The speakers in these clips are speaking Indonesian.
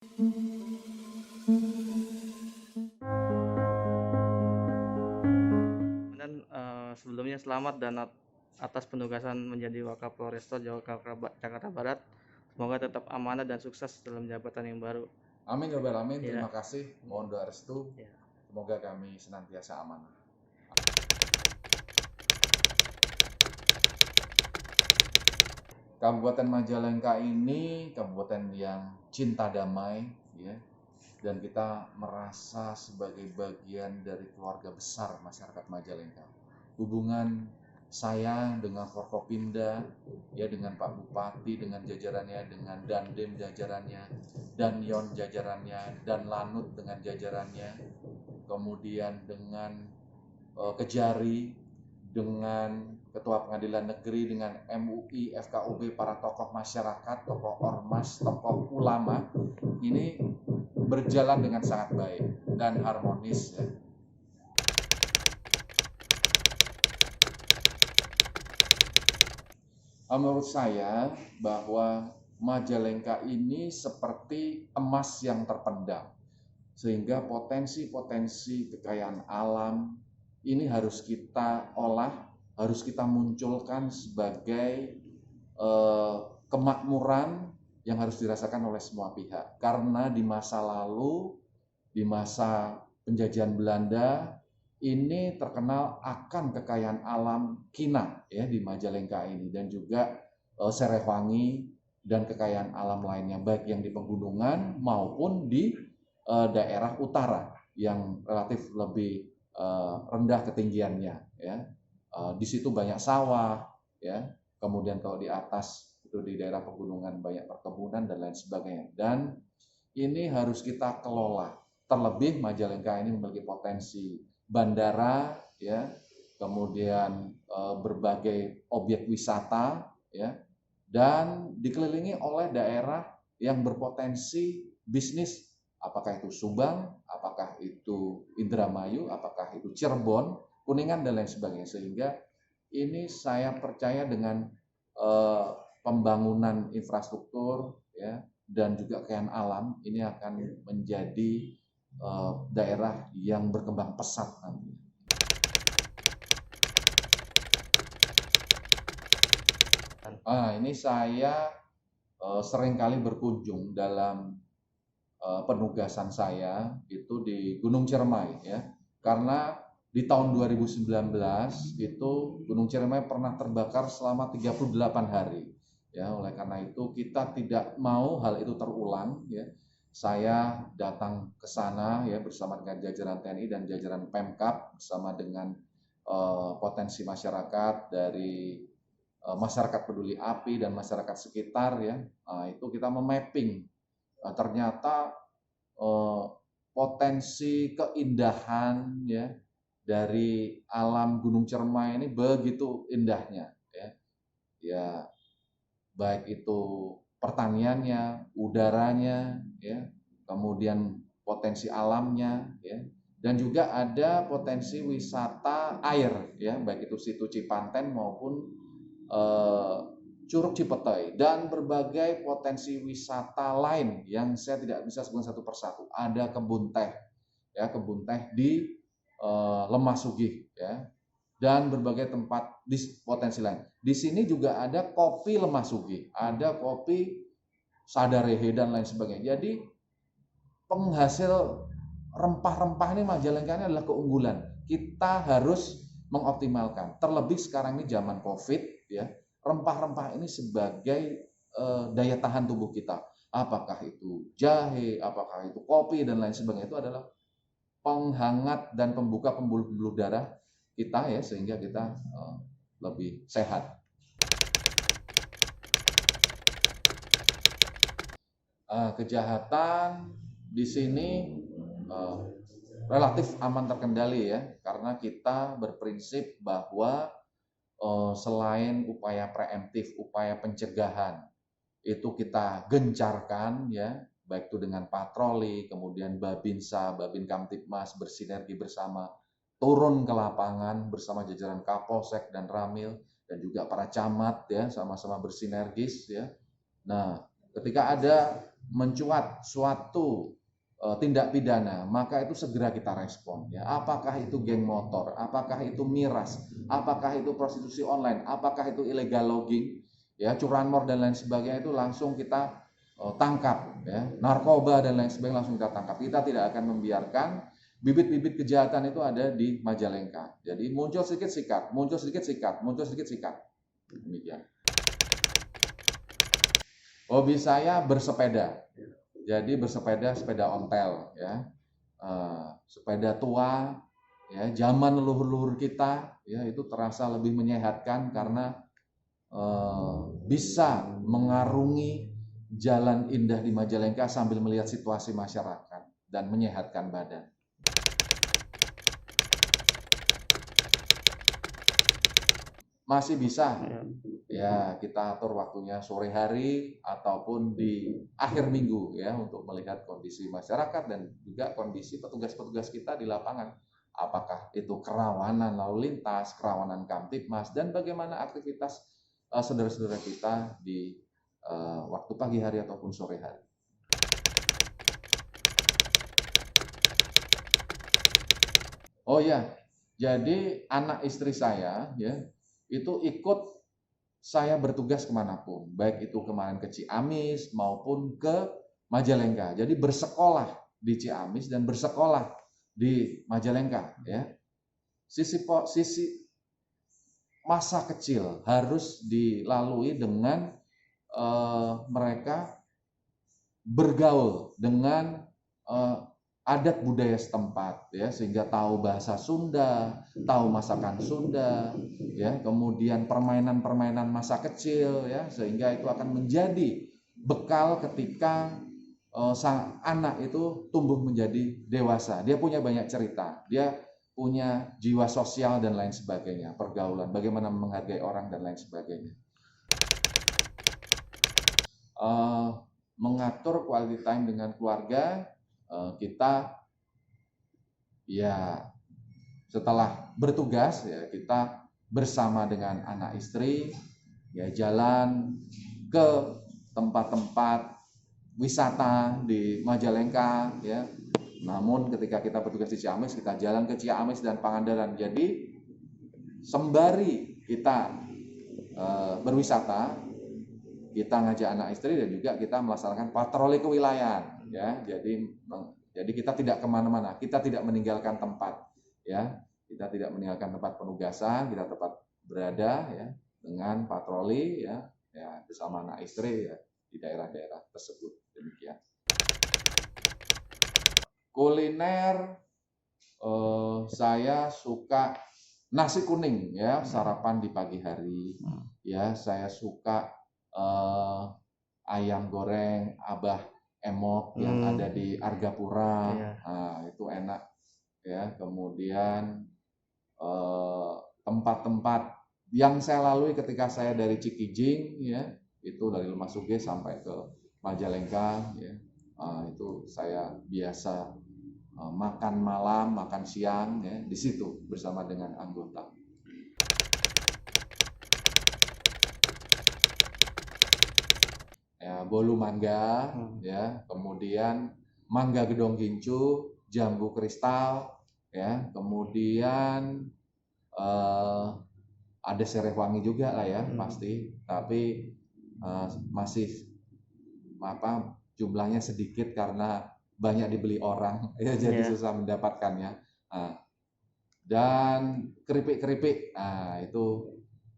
Dan sebelumnya selamat dan atas penugasan menjadi Wakapolresta Jakarta Barat. Semoga tetap amanah dan sukses dalam jabatan yang baru. Amin ya Rabbal Alamin. Ya. Terima kasih. Mohon doa restu. Ya. Semoga kami senantiasa amanah. Kabupaten Majalengka ini kabupaten yang cinta damai, ya, dan kita merasa sebagai bagian dari keluarga besar masyarakat Majalengka. Hubungan saya dengan Forkopimda, ya, dengan Pak Bupati, dengan jajarannya, dengan Dandim jajarannya, Danyon jajarannya, dan Lanut dengan jajarannya, kemudian dengan Kejari, dengan Ketua Pengadilan Negeri, dengan MUI, FKUB, para tokoh masyarakat, tokoh ormas, tokoh ulama, ini berjalan dengan sangat baik dan harmonis, ya. Menurut saya bahwa Majalengka ini seperti emas yang terpendam, sehingga potensi-potensi kekayaan alam ini harus kita olah, harus kita munculkan sebagai kemakmuran yang harus dirasakan oleh semua pihak. Karena di masa lalu, di masa penjajahan Belanda, ini terkenal akan kekayaan alam kina, ya, di Majalengka ini, dan juga Serewangi dan kekayaan alam lainnya, baik yang di pegunungan maupun di daerah utara yang relatif lebih rendah ketinggiannya, ya. Di situ banyak sawah, ya. Kemudian kalau di atas itu di daerah pegunungan banyak perkebunan dan lain sebagainya. Dan ini harus kita kelola. Terlebih Majalengka ini memiliki potensi bandara, ya, kemudian berbagai objek wisata, ya, dan dikelilingi oleh daerah yang berpotensi bisnis, apakah itu Subang, apakah itu Indramayu, apakah itu Cirebon, Kuningan, dan lain sebagainya. Sehingga ini saya percaya dengan pembangunan infrastruktur, ya, dan juga kekayaan alam ini akan menjadi daerah yang berkembang pesat nanti. Ini saya seringkali berkunjung dalam penugasan saya itu di Gunung Ciremai, ya. Karena di tahun 2019 itu Gunung Ciremai pernah terbakar selama 38 hari. Ya, oleh karena itu kita tidak mau hal itu terulang, ya. Saya datang ke sana, ya, bersama dengan jajaran TNI dan jajaran Pemkab, bersama dengan potensi masyarakat dari masyarakat peduli api dan masyarakat sekitar, ya. Itu kita memapping. Ternyata potensi keindahan, ya, dari alam Gunung Ciremai ini begitu indahnya, ya. Ya, baik itu pertaniannya, udaranya, ya, kemudian potensi alamnya, ya, dan juga ada potensi wisata air, ya, baik itu situ Cipanten maupun Curug Cipetei, dan berbagai potensi wisata lain yang saya tidak bisa sebutkan satu persatu. Ada kebun teh, ya, kebun teh di Lemah Sugih, ya, dan berbagai tempat di potensi lain. Di sini juga ada kopi Lemah Sugih, ada kopi Sadarehe dan lain sebagainya. Jadi penghasil rempah-rempah ini Majalengka ini adalah keunggulan. Kita harus mengoptimalkan. Terlebih sekarang ini zaman Covid, ya, rempah-rempah ini sebagai daya tahan tubuh kita. Apakah itu jahe, apakah itu kopi dan lain sebagainya, itu adalah penghangat dan pembuka pembuluh-pembuluh darah kita, ya, sehingga kita lebih sehat. Kejahatan di sini relatif aman terkendali, ya, karena kita berprinsip bahwa selain upaya preemptif, upaya pencegahan itu kita gencarkan, ya, baik itu dengan patroli, kemudian Babinsa, Babin Kamtipmas bersinergi bersama turun ke lapangan bersama jajaran Kapolsek dan Ramil dan juga para camat, ya, sama-sama bersinergis, ya. Nah, ketika ada mencuat suatu tindak pidana, maka itu segera kita respon ya. Apakah itu geng motor, apakah itu miras, apakah itu prostitusi online, apakah itu illegal logging, ya, curanmor dan lain sebagainya, itu langsung kita tangkap ya. Narkoba dan lain sebagainya langsung kita tangkap. Kita tidak akan membiarkan bibit-bibit kejahatan itu ada di Majalengka. Jadi muncul sedikit sikat, muncul sedikit sikat, muncul sedikit sikat. Demikian. Hobi saya bersepeda. Jadi bersepeda, sepeda ontel ya, sepeda tua ya, zaman leluhur-leluhur kita ya, itu terasa lebih menyehatkan karena bisa mengarungi jalan indah di Majalengka sambil melihat situasi masyarakat dan menyehatkan badan. Masih bisa ya, kita atur waktunya sore hari ataupun di akhir minggu ya, untuk melihat kondisi masyarakat dan juga kondisi petugas-petugas kita di lapangan. Apakah itu kerawanan lalu lintas, kerawanan Kamtibmas, dan bagaimana aktivitas saudara-saudara kita di waktu pagi hari ataupun sore hari. Oh ya, jadi anak istri saya ya, itu ikut saya bertugas kemanapun, baik itu kemarin ke Ciamis maupun ke Majalengka. Jadi bersekolah di Ciamis dan bersekolah di Majalengka ya. Sisi masa kecil harus dilalui dengan mereka bergaul dengan adat budaya setempat ya, sehingga tahu bahasa Sunda, tahu masakan Sunda ya, kemudian permainan-permainan masa kecil ya, sehingga itu akan menjadi bekal ketika sang anak itu tumbuh menjadi dewasa. Dia punya banyak cerita, dia punya jiwa sosial dan lain sebagainya, pergaulan, bagaimana menghargai orang dan lain sebagainya. Mengatur quality time dengan keluarga, kita ya setelah bertugas ya, kita bersama dengan anak istri ya jalan ke tempat-tempat wisata di Majalengka ya. Namun ketika kita bertugas di Ciamis, kita jalan ke Ciamis dan Pangandaran. Jadi sembari kita berwisata, kita ngajak anak istri dan juga kita melaksanakan patroli kewilayahan ya. Jadi kita tidak kemana-mana, kita tidak meninggalkan tempat ya, kita tidak meninggalkan tempat penugasan, kita tetap berada ya dengan patroli ya bersama anak istri ya di daerah-daerah tersebut. Demikian. Kuliner, saya suka nasi kuning ya, sarapan di pagi hari ya. Saya suka ayam goreng Abah Emok yang ada di Argapura, nah, itu enak ya. Kemudian tempat-tempat yang saya lalui ketika saya dari Cikijing ya, itu dari Lemasuge sampai ke Majalengka ya, itu saya biasa makan malam, makan siang ya di situ bersama dengan anggota. Ya, bolu mangga ya, kemudian mangga gedong gincu, jambu kristal ya, kemudian ada sereh wangi juga lah ya pasti, tapi masih jumlahnya sedikit karena banyak dibeli orang ya, jadi susah mendapatkannya. Dan keripik-keripik, itu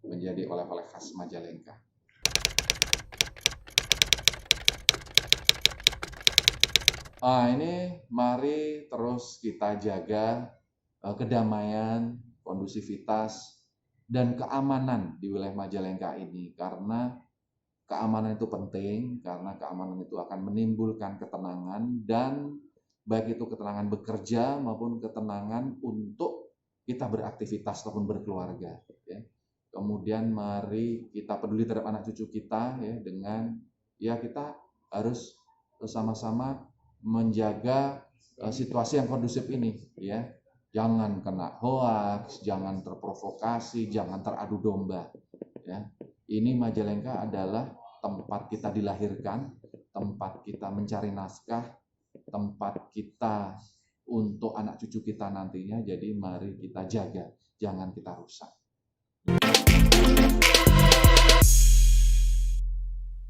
menjadi oleh-oleh khas Majalengka. Ini mari terus kita jaga kedamaian, kondusivitas, dan keamanan di wilayah Majalengka ini, karena keamanan itu penting, karena keamanan itu akan menimbulkan ketenangan, dan baik itu ketenangan bekerja maupun ketenangan untuk kita beraktivitas ataupun berkeluarga ya. Kemudian mari kita peduli terhadap anak cucu kita ya, dengan ya kita harus bersama-sama menjaga situasi yang kondusif ini ya. Jangan kena hoaks, jangan terprovokasi, jangan teradu domba ya. Ini Majalengka adalah tempat kita dilahirkan, tempat kita mencari nafkah, tempat kita untuk anak cucu kita nantinya. Jadi mari kita jaga, jangan kita rusak.